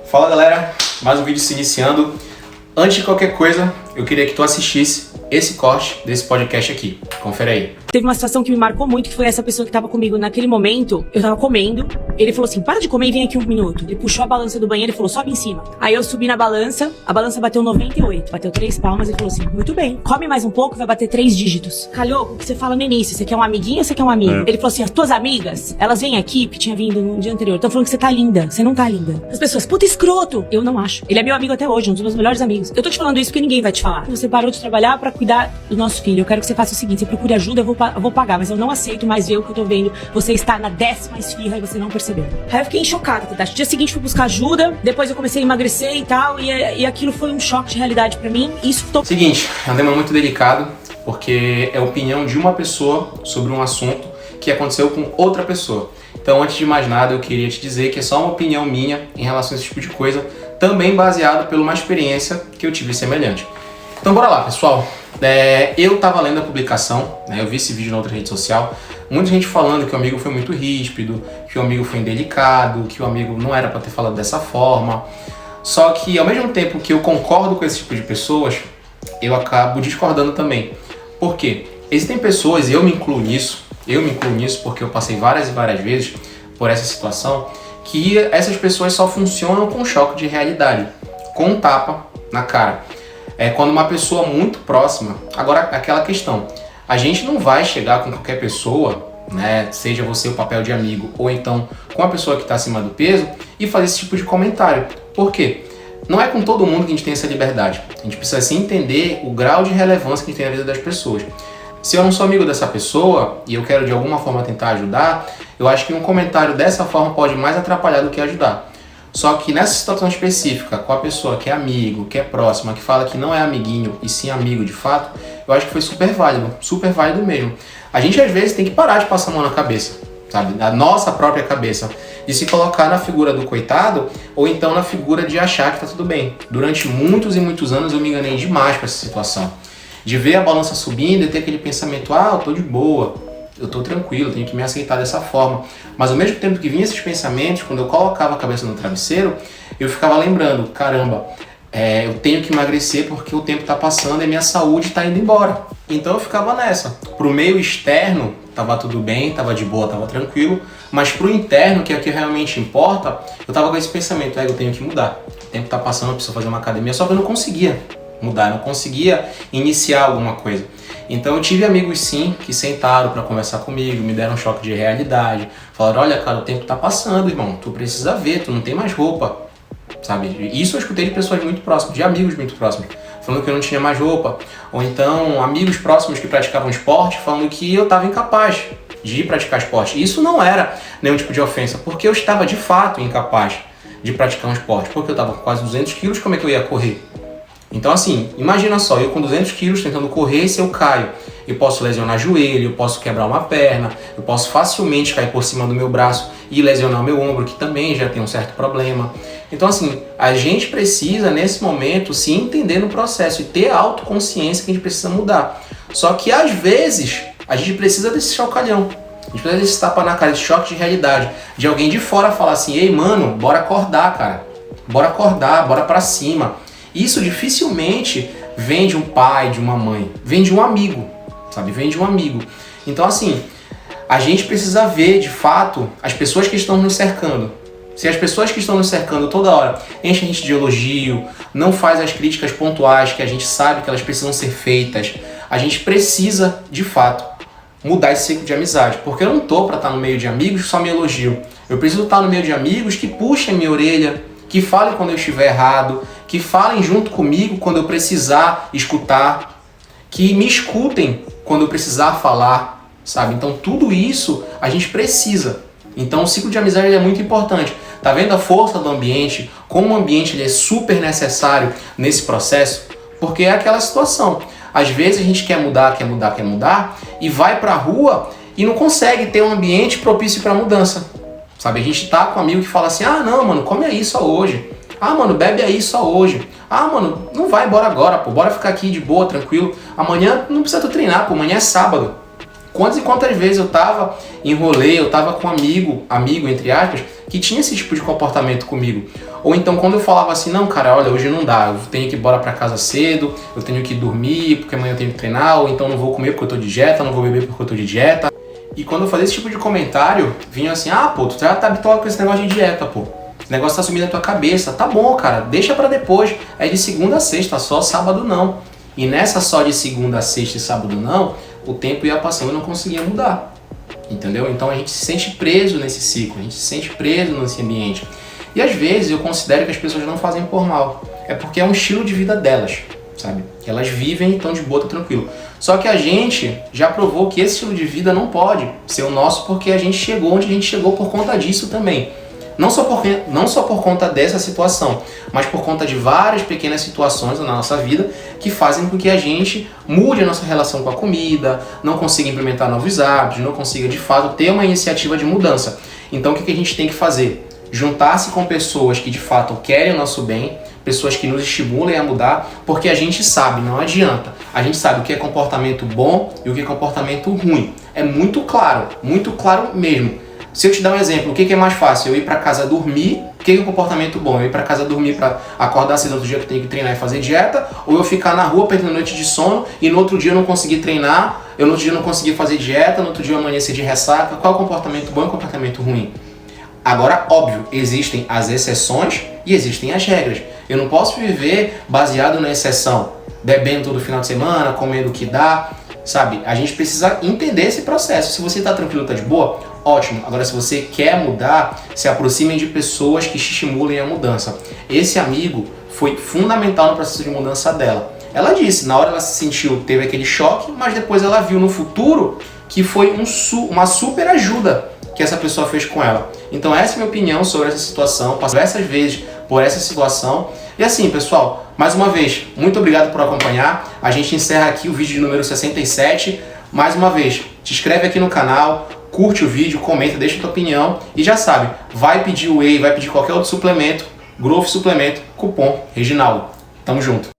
Fala galera, mais um vídeo se iniciando. Antes de qualquer coisa, eu queria que tu assistisse esse corte desse podcast aqui. Confere aí. Teve uma situação que me marcou muito, que foi essa pessoa que tava comigo naquele momento. Eu tava comendo, ele falou assim, para de comer e vem aqui 1 minuto. Ele puxou a balança do banheiro e falou, sobe em cima. Aí eu subi na balança, a balança bateu 98, bateu 3 palmas e falou assim, muito bem, come mais um pouco, vai bater 3 dígitos. Calhou, o que você fala no início, você quer um amiguinho ou você quer um amigo? Ele falou assim, as tuas amigas, elas vêm aqui, que tinha vindo no dia anterior, estão falando que você tá linda, você não tá linda. As pessoas, puta escroto. Eu não acho. Ele é meu amigo até hoje, um dos meus melhores amigos. Eu tô te falando isso porque ninguém vai te falar. Você parou de trabalhar pra cuidar do nosso filho. Eu quero que você faça o seguinte, você procure ajuda, eu vou pagar, mas eu não aceito mais ver o que eu tô vendo. Você está na 10ª esfirra e você não percebeu. Aí eu fiquei chocada, Tati. No dia seguinte fui buscar ajuda, depois eu comecei a emagrecer e tal, e aquilo foi um choque de realidade pra mim. Seguinte, é um tema muito delicado, porque é a opinião de uma pessoa sobre um assunto que aconteceu com outra pessoa. Então, antes de mais nada, eu queria te dizer que é só uma opinião minha em relação a esse tipo de coisa, também baseado por uma experiência que eu tive semelhante. Então, bora lá, pessoal. Eu tava lendo a publicação, né, eu vi esse vídeo na outra rede social, muita gente falando que o amigo foi muito ríspido, que o amigo foi indelicado, que o amigo não era para ter falado dessa forma. Só que, ao mesmo tempo que eu concordo com esse tipo de pessoas, eu acabo discordando também. Por quê? Existem pessoas, e eu me incluo nisso porque eu passei várias e várias vezes por essa situação, que essas pessoas só funcionam com choque de realidade, com um tapa na cara. É quando uma pessoa muito próxima, agora aquela questão, a gente não vai chegar com qualquer pessoa, né, seja você o papel de amigo ou então com a pessoa que está acima do peso e fazer esse tipo de comentário. Por quê? Não é com todo mundo que a gente tem essa liberdade. A gente precisa sim entender o grau de relevância que a gente tem na vida das pessoas. Se eu não sou amigo dessa pessoa e eu quero de alguma forma tentar ajudar, eu acho que um comentário dessa forma pode mais atrapalhar do que ajudar. Só que nessa situação específica, com a pessoa que é amigo, que é próxima, que fala que não é amiguinho e sim amigo de fato, eu acho que foi super válido mesmo. A gente às vezes tem que parar de passar a mão na cabeça, sabe? Na nossa própria cabeça. De se colocar na figura do coitado ou então na figura de achar que tá tudo bem. Durante muitos e muitos anos eu me enganei demais com essa situação. De ver a balança subindo e ter aquele pensamento, eu tô de boa, eu tô tranquilo, tenho que me aceitar dessa forma. Mas ao mesmo tempo que vinha esses pensamentos, quando eu colocava a cabeça no travesseiro, eu ficava lembrando, caramba, eu tenho que emagrecer porque o tempo tá passando e minha saúde tá indo embora. Então eu ficava nessa. Pro meio externo, tava tudo bem, tava de boa, tava tranquilo, mas pro interno, que é o que realmente importa, eu tava com esse pensamento, eu tenho que mudar. O tempo tá passando, eu preciso fazer uma academia, só que eu não conseguia mudar, não conseguia iniciar alguma coisa. Então eu tive amigos sim que sentaram para conversar comigo, me deram um choque de realidade, falaram, olha cara, o tempo tá passando, irmão, tu precisa ver, tu não tem mais roupa, sabe? Isso eu escutei de pessoas muito próximas, de amigos muito próximos, falando que eu não tinha mais roupa, ou então amigos próximos que praticavam esporte falando que eu estava incapaz de praticar esporte. Isso não era nenhum tipo de ofensa, porque eu estava de fato incapaz de praticar um esporte, porque eu estava com quase 200 quilos, como é que eu ia correr? Então assim, imagina só, eu com 200 quilos tentando correr, se eu caio, eu posso lesionar joelho, eu posso quebrar uma perna, eu posso facilmente cair por cima do meu braço e lesionar o meu ombro, que também já tem um certo problema. Então assim, a gente precisa nesse momento se entender no processo e ter a autoconsciência que a gente precisa mudar. Só que às vezes, a gente precisa desse chocalhão, a gente precisa desse tapa na cara, desse choque de realidade, de alguém de fora falar assim, ei mano, bora acordar cara, bora acordar, bora pra cima. Isso dificilmente vem de um pai, de uma mãe, vem de um amigo, sabe? Vem de um amigo. Então assim, a gente precisa ver de fato as pessoas que estão nos cercando. Se as pessoas que estão nos cercando toda hora enchem a gente de elogio, não faz as críticas pontuais que a gente sabe que elas precisam ser feitas, a gente precisa de fato mudar esse ciclo de amizade. Porque eu não tô para estar no meio de amigos que só me elogiam. Eu preciso estar no meio de amigos que puxem minha orelha, que falem quando eu estiver errado, que falem junto comigo quando eu precisar escutar, que me escutem quando eu precisar falar, sabe? Então tudo isso a gente precisa. Então o ciclo de amizade é muito importante. Tá vendo a força do ambiente? Como o ambiente ele é super necessário nesse processo? Porque é aquela situação. Às vezes a gente quer mudar e vai pra rua e não consegue ter um ambiente propício para mudança. Sabe, a gente tá com um amigo que fala assim, não, mano, come aí só hoje. Mano, bebe aí só hoje. Mano, não vai embora agora, pô. Bora ficar aqui de boa, tranquilo. Amanhã não precisa tu treinar, pô. Amanhã é sábado. Quantas e quantas vezes eu tava em rolê, eu tava com um amigo entre aspas, que tinha esse tipo de comportamento comigo. Ou então quando eu falava assim, não cara, olha, hoje não dá, eu tenho que ir embora pra casa cedo, eu tenho que dormir porque amanhã eu tenho que treinar, ou então não vou comer porque eu tô de dieta, não vou beber porque eu tô de dieta. E quando eu fazia esse tipo de comentário, vinha assim, ah pô, tu já tá habituado com esse negócio de dieta, pô. Esse negócio tá sumindo na tua cabeça, tá bom cara, deixa pra depois. É de segunda a sexta, só sábado não. E nessa só de segunda a sexta e sábado não, o tempo ia passando e não conseguia mudar. Entendeu? Então a gente se sente preso nesse ciclo, a gente se sente preso nesse ambiente. E às vezes eu considero que as pessoas não fazem por mal. É porque é um estilo de vida delas, sabe? Elas vivem e estão de boa, tá tranquilo. Só que a gente já provou que esse estilo de vida não pode ser o nosso porque a gente chegou onde a gente chegou por conta disso também. Não só por conta dessa situação, mas por conta de várias pequenas situações na nossa vida que fazem com que a gente mude a nossa relação com a comida, não consiga implementar novos hábitos, não consiga de fato ter uma iniciativa de mudança. Então o que a gente tem que fazer? Juntar-se com pessoas que de fato querem o nosso bem, pessoas que nos estimulem a mudar, porque a gente sabe, não adianta. A gente sabe o que é comportamento bom e o que é comportamento ruim. É muito claro mesmo. Se eu te dar um exemplo, o que é mais fácil? Eu ir para casa dormir, o que é um comportamento bom? Eu ir para casa dormir para acordar cedo no outro dia que eu tenho que treinar e fazer dieta, ou eu ficar na rua perdendo noite de sono e no outro dia eu não conseguir treinar, no outro dia eu não conseguir fazer dieta, no outro dia eu amanhecer de ressaca? Qual é o comportamento bom e o comportamento ruim? Agora, óbvio, existem as exceções e existem as regras. Eu não posso viver baseado na exceção, bebendo todo final de semana, comendo o que dá, sabe? A gente precisa entender esse processo. Se você tá tranquilo, tá de boa, ótimo. Agora, se você quer mudar, se aproxime de pessoas que te estimulem a mudança. Esse amigo foi fundamental no processo de mudança dela. Ela disse, na hora ela se sentiu, teve aquele choque, mas depois ela viu no futuro que foi uma super ajuda que essa pessoa fez com ela. Então essa é a minha opinião sobre essa situação, passei diversas vezes por essa situação. E assim, pessoal, mais uma vez, muito obrigado por acompanhar. A gente encerra aqui o vídeo de número 67. Mais uma vez, te inscreve aqui no canal, curte o vídeo, comenta, deixa a tua opinião. E já sabe, vai pedir whey, vai pedir qualquer outro suplemento, Growth Suplemento, cupom Reginaldo. Tamo junto!